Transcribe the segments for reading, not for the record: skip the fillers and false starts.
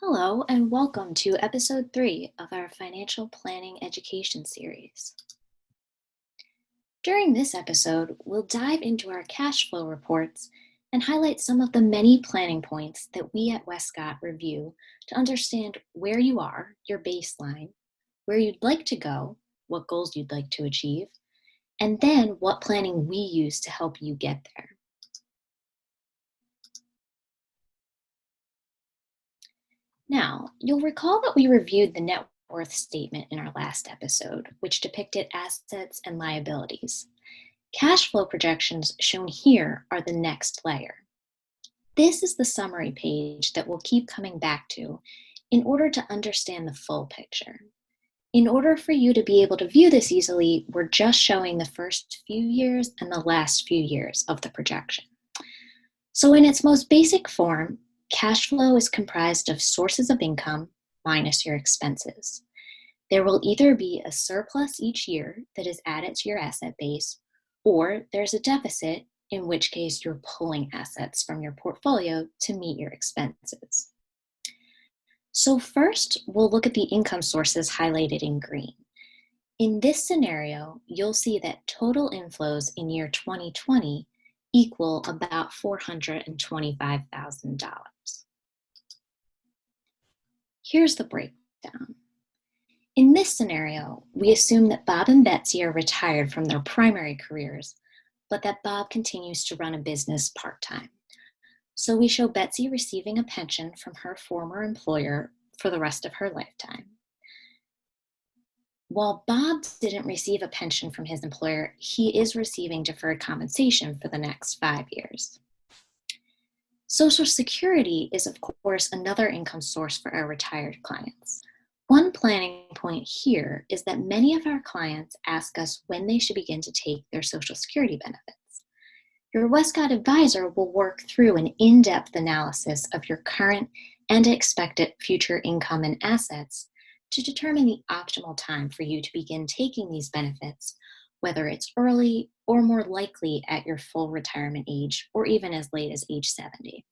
Hello, and welcome to episode 3 of our financial planning education series. During this episode, we'll dive into our cash flow reports and highlight some of the many planning points that we at Wescott review to understand where you are, your baseline, where you'd like to go, what goals you'd like to achieve, and then what planning we use to help you get there. Now, you'll recall that we reviewed the net worth statement in our last episode, which depicted assets and liabilities. Cash flow projections shown here are the next layer. This is the summary page that we'll keep coming back to in order to understand the full picture. In order for you to be able to view this easily, we're just showing the first few years and the last few years of the projection. So in its most basic form, cash flow is comprised of sources of income minus your expenses. There will either be a surplus each year that is added to your asset base, or there's a deficit, in which case you're pulling assets from your portfolio to meet your expenses. So first, we'll look at the income sources highlighted in green. In this scenario, you'll see that total inflows in year 2020 equal about $425,000. Here's the breakdown. In this scenario, we assume that Bob and Betsy are retired from their primary careers, but that Bob continues to run a business part-time. So we show Betsy receiving a pension from her former employer for the rest of her lifetime. While Bob didn't receive a pension from his employer, he is receiving deferred compensation for the next 5 years. Social Security is, of course, another income source for our retired clients. One planning point here is that many of our clients ask us when they should begin to take their Social Security benefits. Your Wescott advisor will work through an in-depth analysis of your current and expected future income and assets to determine the optimal time for you to begin taking these benefits, whether it's early or more likely at your full retirement age or even as late as age 70.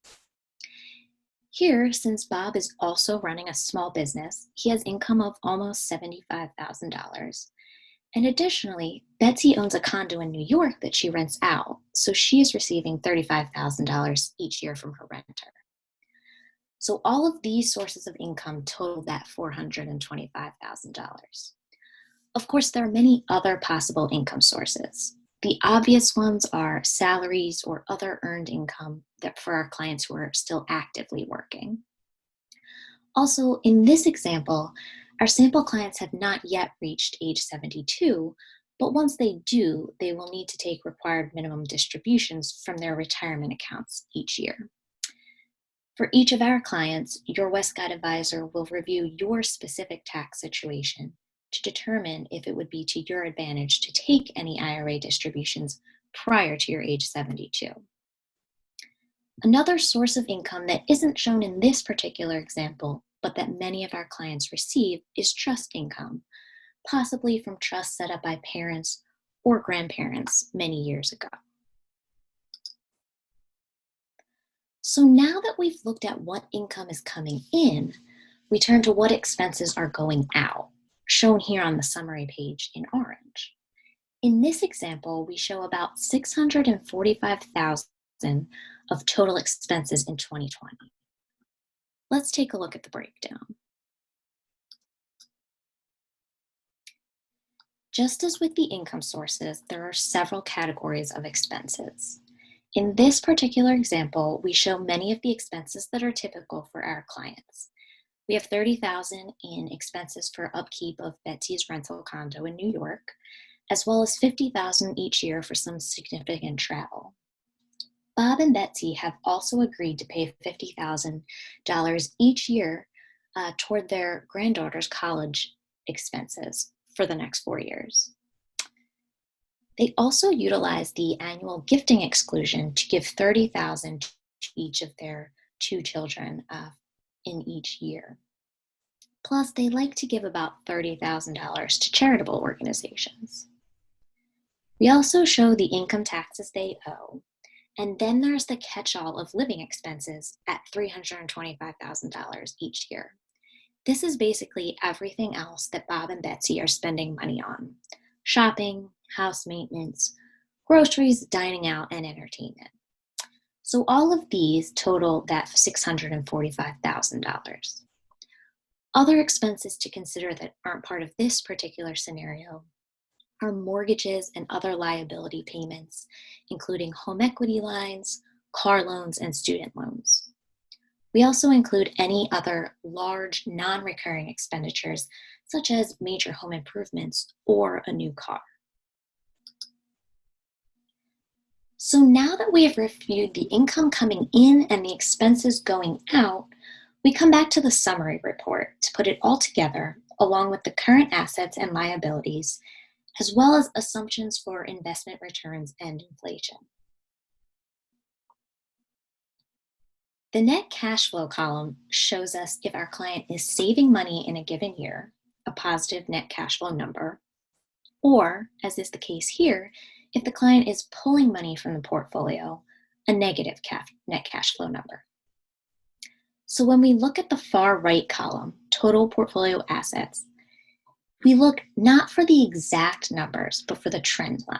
Here, since Bob is also running a small business, he has income of almost $75,000. And additionally, Betsy owns a condo in New York that she rents out, so she is receiving $35,000 each year from her renter. So all of these sources of income total that $425,000. Of course, there are many other possible income sources. The obvious ones are salaries or other earned income that for our clients who are still actively working. Also, in this example, our sample clients have not yet reached age 72, but once they do, they will need to take required minimum distributions from their retirement accounts each year. For each of our clients, your Wescott advisor will review your specific tax situation to determine if it would be to your advantage to take any IRA distributions prior to your age 72. Another source of income that isn't shown in this particular example, but that many of our clients receive, is trust income, possibly from trusts set up by parents or grandparents many years ago. So now that we've looked at what income is coming in, we turn to what expenses are going out, shown here on the summary page in orange. In this example, we show about $645,000 of total expenses in 2020. Let's take a look at the breakdown. Just as with the income sources, there are several categories of expenses. In this particular example, we show many of the expenses that are typical for our clients. We have $30,000 in expenses for upkeep of Betsy's rental condo in New York, as well as $50,000 each year for some significant travel. Bob and Betsy have also agreed to pay $50,000 each year toward their granddaughter's college expenses for the next 4 years. They also utilize the annual gifting exclusion to give $30,000 to each of their 2 children in each year. Plus, they like to give about $30,000 to charitable organizations. We also show the income taxes they owe, And then there's the catch-all of living expenses at $325,000 each year. This is basically everything else that Bob and Betsy are spending money on: shopping, house maintenance, groceries, dining out, and entertainment. So all of these total that $645,000. Other expenses to consider that aren't part of this particular scenario are mortgages and other liability payments, including home equity lines, car loans, and student loans. We also include any other large non-recurring expenditures, such as major home improvements or a new car. So now that we have reviewed the income coming in and the expenses going out, we come back to the summary report to put it all together, along with the current assets and liabilities, as well as assumptions for investment returns and inflation. The net cash flow column shows us if our client is saving money in a given year, a positive net cash flow number, or, as is the case here, if the client is pulling money from the portfolio, a negative net cash flow number. So when we look at the far right column, total portfolio assets, we look not for the exact numbers, but for the trend line.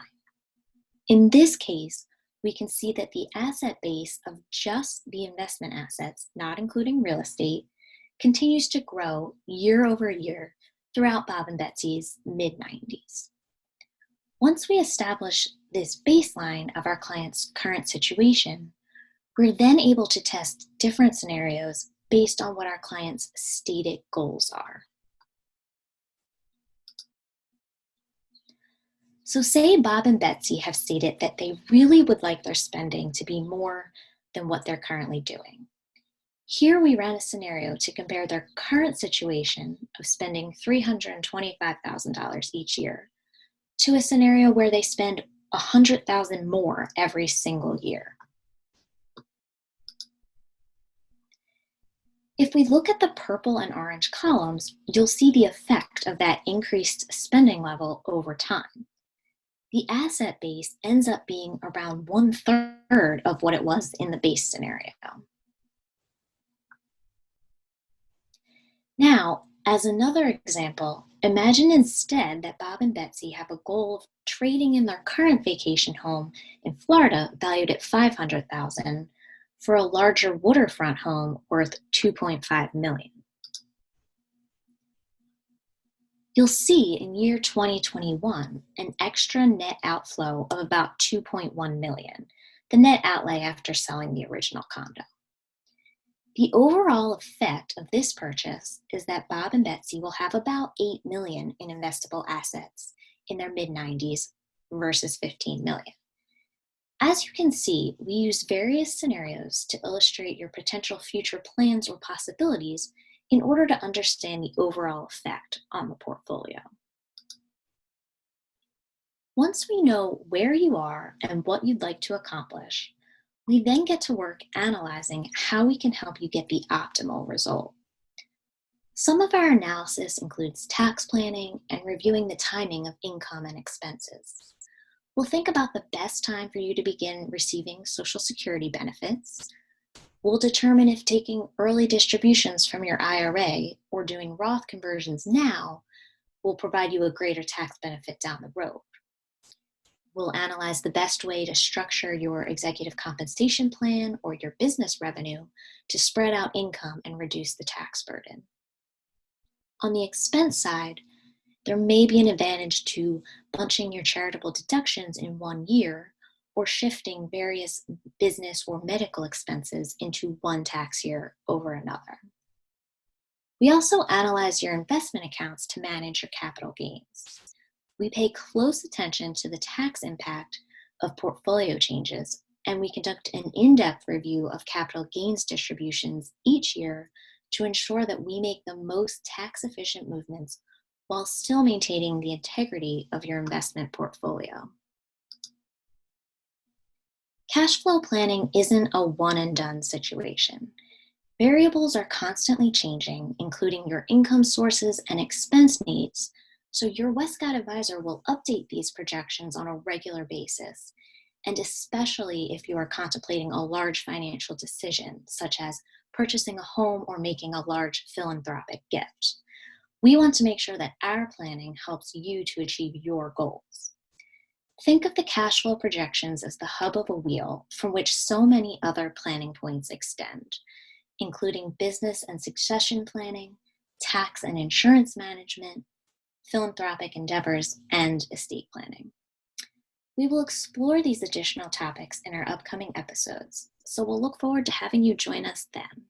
In this case, we can see that the asset base of just the investment assets, not including real estate, continues to grow year over year throughout Bob and Betsy's mid-90s. Once we establish this baseline of our client's current situation, we're then able to test different scenarios based on what our client's stated goals are. So say Bob and Betsy have stated that they really would like their spending to be more than what they're currently doing. Here we ran a scenario to compare their current situation of spending $325,000 each year to a scenario where they spend $100,000 more every single year. If we look at the purple and orange columns, you'll see the effect of that increased spending level over time. The asset base ends up being around 1/3 of what it was in the base scenario. Now, as another example, imagine instead that Bob and Betsy have a goal of trading in their current vacation home in Florida valued at $500,000 for a larger waterfront home worth $2.5 million. You'll see in year 2021 an extra net outflow of about $2.1 million, the net outlay after selling the original condo. The overall effect of this purchase is that Bob and Betsy will have about $8 million in investable assets in their mid-90s versus $15 million. As you can see, we use various scenarios to illustrate your potential future plans or possibilities in order to understand the overall effect on the portfolio. Once we know where you are and what you'd like to accomplish, we then get to work analyzing how we can help you get the optimal result. Some of our analysis includes tax planning and reviewing the timing of income and expenses. We'll think about the best time for you to begin receiving Social Security benefits. We'll determine if taking early distributions from your IRA or doing Roth conversions now will provide you a greater tax benefit down the road. We'll analyze the best way to structure your executive compensation plan or your business revenue to spread out income and reduce the tax burden. On the expense side, there may be an advantage to bunching your charitable deductions in one year or shifting various business or medical expenses into one tax year over another. We also analyze your investment accounts to manage your capital gains. We pay close attention to the tax impact of portfolio changes, and we conduct an in-depth review of capital gains distributions each year to ensure that we make the most tax-efficient movements while still maintaining the integrity of your investment portfolio. Cash flow planning isn't a one-and-done situation. Variables are constantly changing, including your income sources and expense needs, so your Wescott advisor will update these projections on a regular basis, and especially if you are contemplating a large financial decision, such as purchasing a home or making a large philanthropic gift. We want to make sure that our planning helps you to achieve your goals. Think of the cash flow projections as the hub of a wheel from which so many other planning points extend, including business and succession planning, tax and insurance management, philanthropic endeavors, and estate planning. We will explore these additional topics in our upcoming episodes, so we'll look forward to having you join us then.